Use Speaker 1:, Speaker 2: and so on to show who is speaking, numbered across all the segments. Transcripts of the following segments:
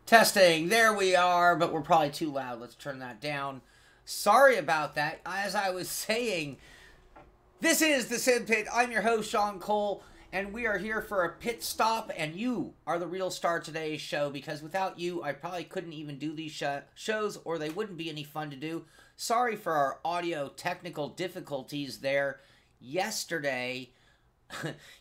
Speaker 1: Testing, there we are, but we're probably too loud. Let's turn that down. Sorry about that. As I was saying, this is the Simpit. I'm your host, Sean Cole, and we are here for a pit stop, and you are the real star of today's show, because without you, I probably couldn't even do these shows, or they wouldn't be any fun to do. Sorry for our audio technical difficulties there. Yesterday,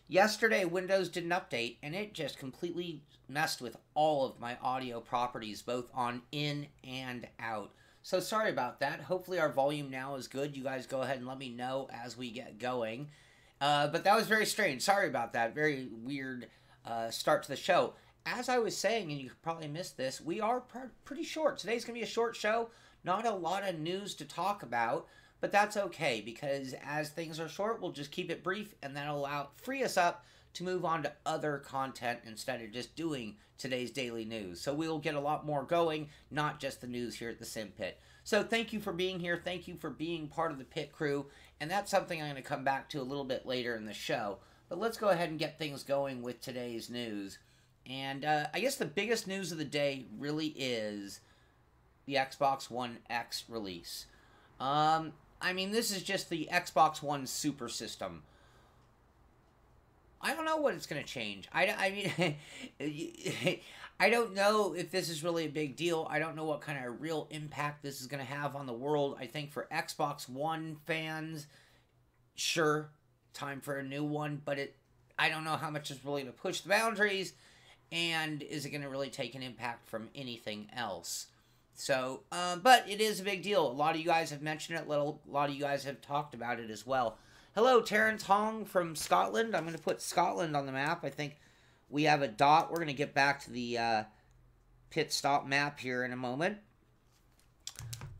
Speaker 1: Windows did an update, and it just completely messed with all of my audio properties, both on in and out. So sorry about that. Hopefully our volume now is good. You guys go ahead and let me know as we get going. But that was very strange. Sorry about that. Very weird start to the show. As I was saying, and you probably missed this, we are pretty short. Today's going to be a short show. Not a lot of news to talk about. But that's okay, because as things are short, we'll just keep it brief, and that'll free us up to move on to other content instead of just doing today's daily news. So we'll get a lot more going, not just the news here at the Simpit. So thank you for being here. Thank you for being part of the pit crew, and that's something I'm going to come back to a little bit later in the show. But let's go ahead and get things going with today's news. And I guess the biggest news of the day really is the Xbox One X release. I mean, this is just the Xbox One Super System. I don't know what it's going to change. I mean, I don't know if this is really a big deal. I don't know what kind of real impact this is going to have on the world. I think for Xbox One fans, sure, time for a new one. But I don't know how much it's really going to push the boundaries. And is it going to really take an impact from anything else? So, but it is a big deal. A lot of you guys have mentioned it. A lot of you guys have talked about it as well. Hello, Terrence Hong from Scotland. I'm going to put Scotland on the map. I think we have a dot. We're going to get back to the pit stop map here in a moment.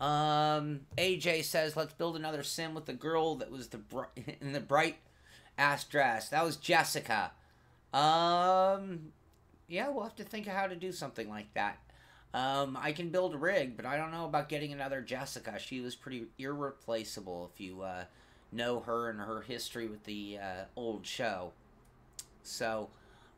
Speaker 1: AJ says, let's build another sim with the girl that was in the bright-ass dress. That was Jessica. Yeah, we'll have to think of how to do something like that. I can build a rig, but I don't know about getting another Jessica. She was pretty irreplaceable if you know her and her history with the old show. So,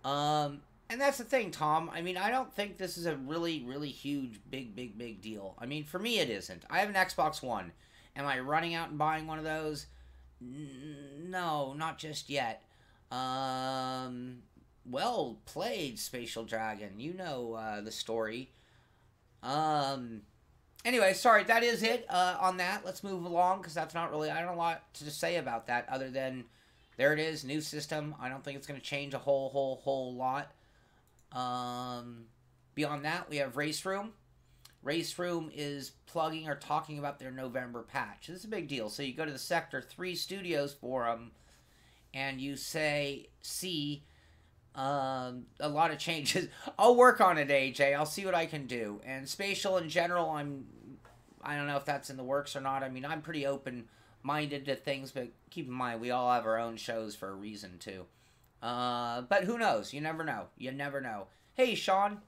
Speaker 1: and that's the thing, Tom. I mean, I don't think this is a really, really huge, big deal. I mean, for me, it isn't. I have an Xbox One. Am I running out and buying one of those? No, not just yet. Well played, Spatial Dragon. You know the story. Anyway, sorry, that is it, on that. Let's move along, because that's not really, I don't know a lot to say about that, other than, there it is, new system. I don't think it's going to change a whole lot. Beyond that, we have Raceroom. Raceroom is plugging or talking about their November patch. This is a big deal. So you go to the Sector 3 Studios forum, and you say, a lot of changes. I'll work on it, AJ. I'll see what I can do. And Spatial in general, I don't know if that's in the works or not. I mean, I'm pretty open-minded to things, but keep in mind, we all have our own shows for a reason, too. But who knows? You never know. You never know. Hey, Sean.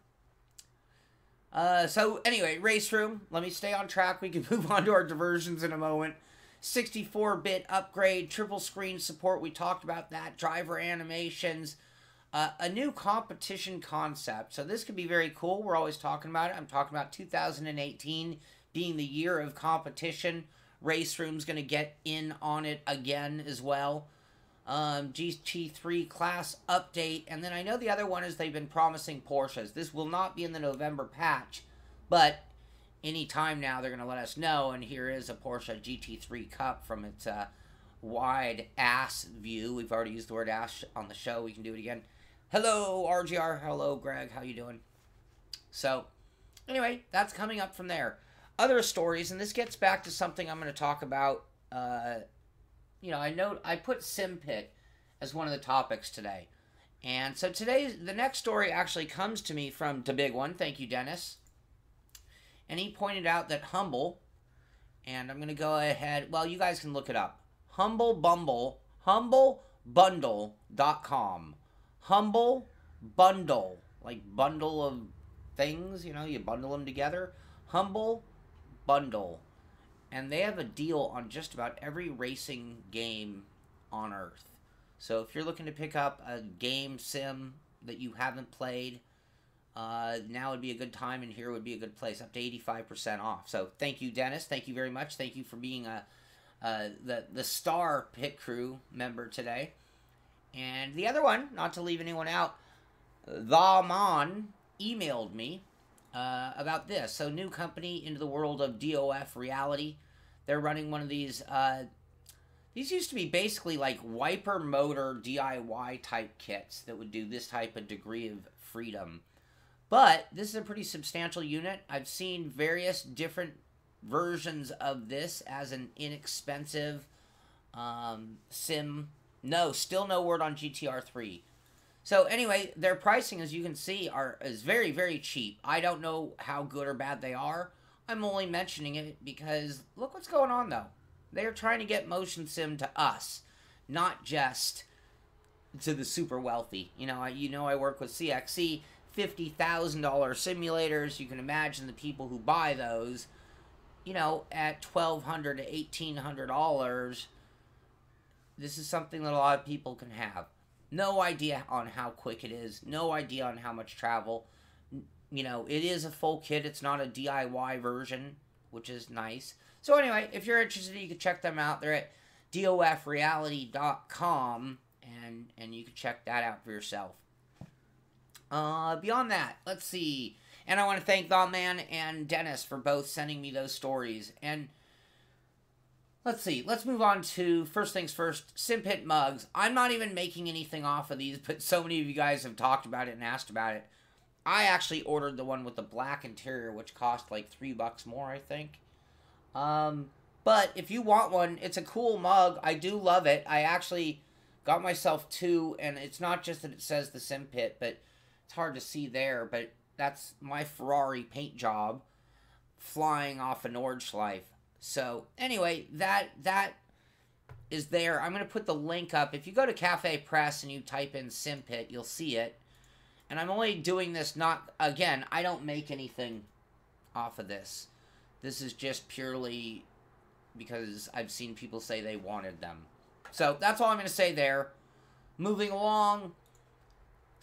Speaker 1: So, anyway, Raceroom. Let me stay on track. We can move on to our diversions in a moment. 64-bit upgrade, triple screen support. We talked about that. Driver animations. A new competition concept. So this could be very cool. We're always talking about it. I'm talking about 2018 being the year of competition. Raceroom's going to get in on it again as well. GT3 class update. And then I know the other one is they've been promising Porsches. This will not be in the November patch. But anytime now they're going to let us know. And here is a Porsche GT3 Cup from its wide ass view. We've already used the word ass on the show. We can do it again. Hello, RGR. Hello, Greg. How you doing? So, anyway, that's coming up from there. Other stories, and this gets back to something I'm going to talk about. You know, I put Simpit as one of the topics today. And so the next story actually comes to me from the big one. Thank you, Dennis. And he pointed out that Humble, and I'm going to go ahead, well, you guys can look it up. Humblebundle.com. Humble Bundle, like bundle of things, you know, you bundle them together. Humble Bundle. And they have a deal on just about every racing game on Earth. So if you're looking to pick up a game sim that you haven't played, now would be a good time, and here would be a good place, up to 85% off. So thank you, Dennis. Thank you very much. Thank you for being the star pit crew member today. And the other one, not to leave anyone out, the Mon emailed me about this. So new company into the world of DOF reality. They're running one of these. These used to be basically like wiper motor DIY type kits that would do this type of degree of freedom. But this is a pretty substantial unit. I've seen various different versions of this as an inexpensive sim. No, still no word on GTR 3. So anyway, their pricing, as you can see, is very, very cheap. I don't know how good or bad they are. I'm only mentioning it because look what's going on, though. They are trying to get motion sim to us, not just to the super wealthy. You know, I work with CXC, $50,000 simulators. You can imagine the people who buy those, you know, at $1,200 to $1,800. This is something that a lot of people can have. No idea on how quick it is. No idea on how much travel. You know, it is a full kit. It's not a DIY version, which is nice. So anyway, if you're interested, you can check them out. They're at dofreality.com, and you can check that out for yourself. Beyond that, let's see. And I want to thank the man and Dennis for both sending me those stories. And let's see. Let's move on to, first things first, Simpit mugs. I'm not even making anything off of these, but so many of you guys have talked about it and asked about it. I actually ordered the one with the black interior, which cost like $3 more, I think. But if you want one, it's a cool mug. I do love it. I actually got myself two, and it's not just that it says the Simpit, but it's hard to see there, but that's my Ferrari paint job flying off a Nordschleife. So anyway, that is there. I'm going to put the link up. If you go to Cafe Press and you type in Simpit, you'll see it. And I'm only doing this not, again, I don't make anything off of this. This is just purely because I've seen people say they wanted them. So that's all I'm going to say there. Moving along,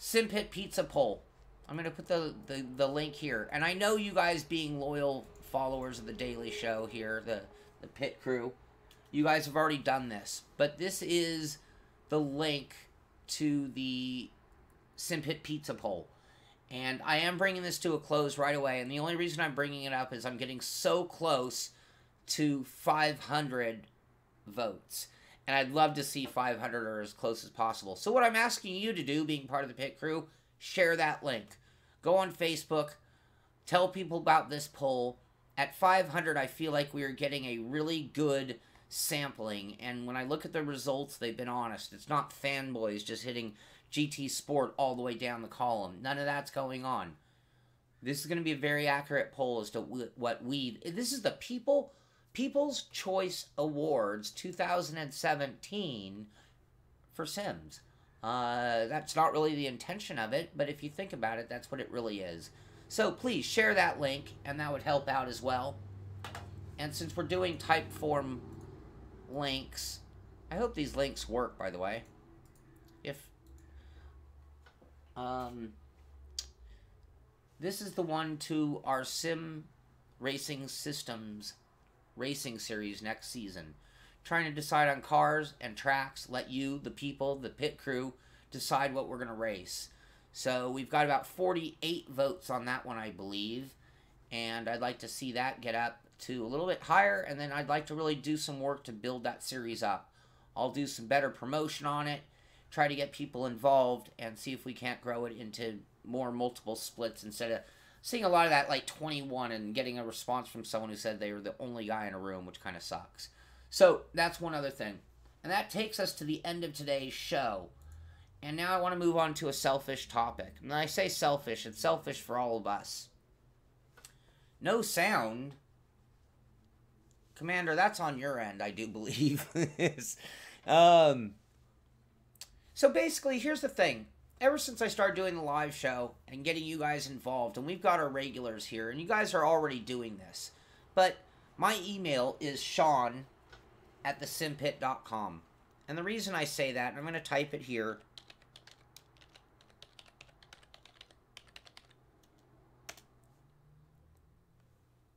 Speaker 1: Simpit pizza poll. I'm going to put the link here. And I know you guys being loyal followers of the Daily Show here, the pit crew, you guys have already done this. But this is the link to the Simpit pizza poll. And I am bringing this to a close right away. And the only reason I'm bringing it up is I'm getting so close to 500 votes. And I'd love to see 500 or as close as possible. So what I'm asking you to do, being part of the pit crew, share that link. Go on Facebook. Tell people about this poll. At 500, I feel like we are getting a really good sampling. And when I look at the results, they've been honest. It's not fanboys just hitting GT Sport all the way down the column. None of that's going on. This is going to be a very accurate poll as to what this is the People's Choice Awards 2017 for Sims. That's not really the intention of it, but if you think about it, that's what it really is. So please share that link, and that would help out as well. And since we're doing Typeform links, I hope these links work, by the way. If this is the one to our Sim Racing Systems racing series next season. Trying to decide on cars and tracks, let you, the people, the pit crew, decide what we're going to race. So we've got about 48 votes on that one, I believe. And I'd like to see that get up to a little bit higher. And then I'd like to really do some work to build that series up. I'll do some better promotion on it. Try to get people involved and see if we can't grow it into more multiple splits instead of seeing a lot of that like 21 and getting a response from someone who said they were the only guy in a room, which kind of sucks. So that's one other thing. And that takes us to the end of today's show. And now I want to move on to a selfish topic. And when I say selfish, it's selfish for all of us. No sound. Commander, that's on your end, I do believe. So basically, here's the thing. Ever since I started doing the live show and getting you guys involved, and we've got our regulars here, and you guys are already doing this, but my email is sean@thesimpit.com. And the reason I say that, and I'm going to type it here,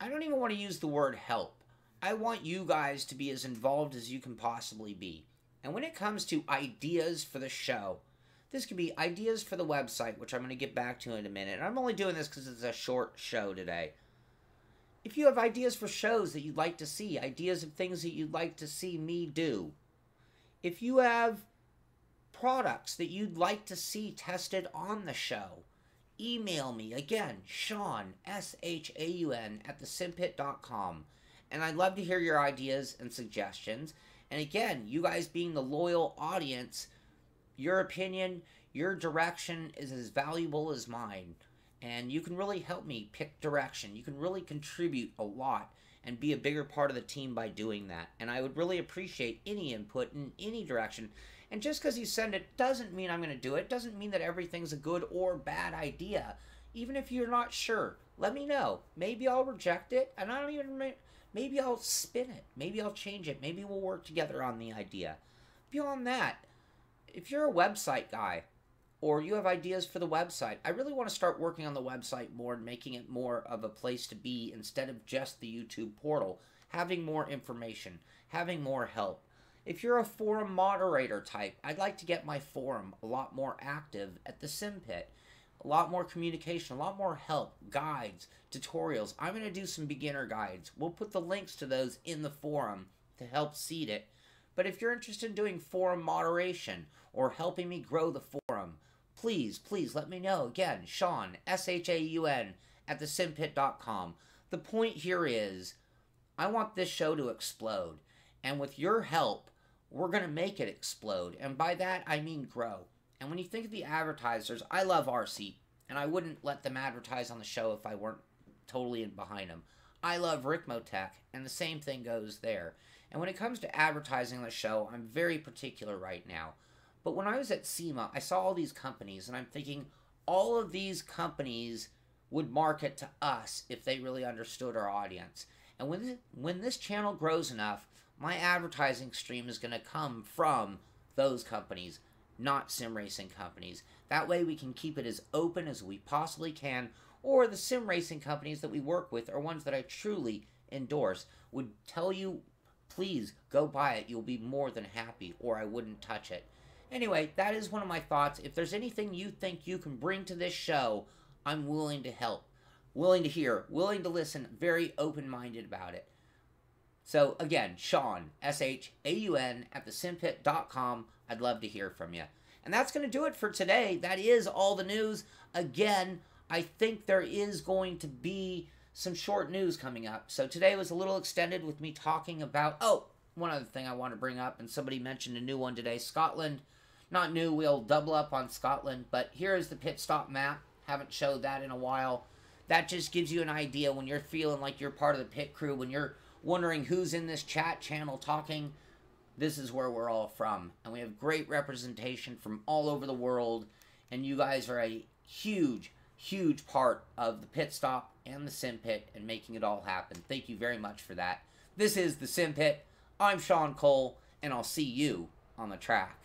Speaker 1: I don't even want to use the word help. I want you guys to be as involved as you can possibly be. And when it comes to ideas for the show, this could be ideas for the website, which I'm going to get back to in a minute. And I'm only doing this because it's a short show today. If you have ideas for shows that you'd like to see, ideas of things that you'd like to see me do, if you have products that you'd like to see tested on the show, email me. Again, Sean, S-H-A-U-N, at thesimpit.com. And I'd love to hear your ideas and suggestions. And again, you guys being the loyal audience, your opinion, your direction is as valuable as mine. And you can really help me pick direction. You can really contribute a lot and be a bigger part of the team by doing that. And I would really appreciate any input in any direction. And just because you send it doesn't mean I'm going to do it. Doesn't mean that everything's a good or bad idea. Even if you're not sure, let me know. Maybe I'll reject it, and I don't even... Maybe I'll spin it. Maybe I'll change it. Maybe we'll work together on the idea. Beyond that, if you're a website guy, or you have ideas for the website, I really want to start working on the website more and making it more of a place to be instead of just the YouTube portal. Having more information, having more help. If you're a forum moderator type, I'd like to get my forum a lot more active at the Simpit. A lot more communication, a lot more help, guides, tutorials. I'm going to do some beginner guides. We'll put the links to those in the forum to help seed it. But if you're interested in doing forum moderation or helping me grow the forum, please let me know. Again, Sean, S-H-A-U-N, at thesimpit.com. The point here is, I want this show to explode. And with your help, we're going to make it explode. And by that, I mean grow. And when you think of the advertisers, I love RC, and I wouldn't let them advertise on the show if I weren't totally in behind them. I love Ricmotech, and the same thing goes there. And when it comes to advertising on the show, I'm very particular right now. But when I was at SEMA, I saw all these companies, and I'm thinking all of these companies would market to us if they really understood our audience. And when this channel grows enough, my advertising stream is going to come from those companies, not sim racing companies. That way we can keep it as open as we possibly can, or the sim racing companies that we work with are ones that I truly endorse, would tell you, please go buy it, you'll be more than happy, or I wouldn't touch it. Anyway, that is one of my thoughts. If there's anything you think you can bring to this show, I'm willing to help, willing to hear, willing to listen, very open-minded about it. So again, Sean, S-H-A-U-N, at thesimpit.com. I'd love to hear from you. And that's going to do it for today. That is all the news. Again, I think there is going to be some short news coming up. So today was a little extended with me talking about... Oh, one other thing I want to bring up, and somebody mentioned a new one today. Scotland. Not new, we'll double up on Scotland. But here is the Pitstop map. Haven't showed that in a while. That just gives you an idea when you're feeling like you're part of the pit crew, when you're wondering who's in this chat channel talking. This is where we're all from. And we have great representation from all over the world. And you guys are a huge, huge part of the Pitstop and the Simpit and making it all happen. Thank you very much for that. This is the Simpit. I'm Sean Cole, and I'll see you on the track.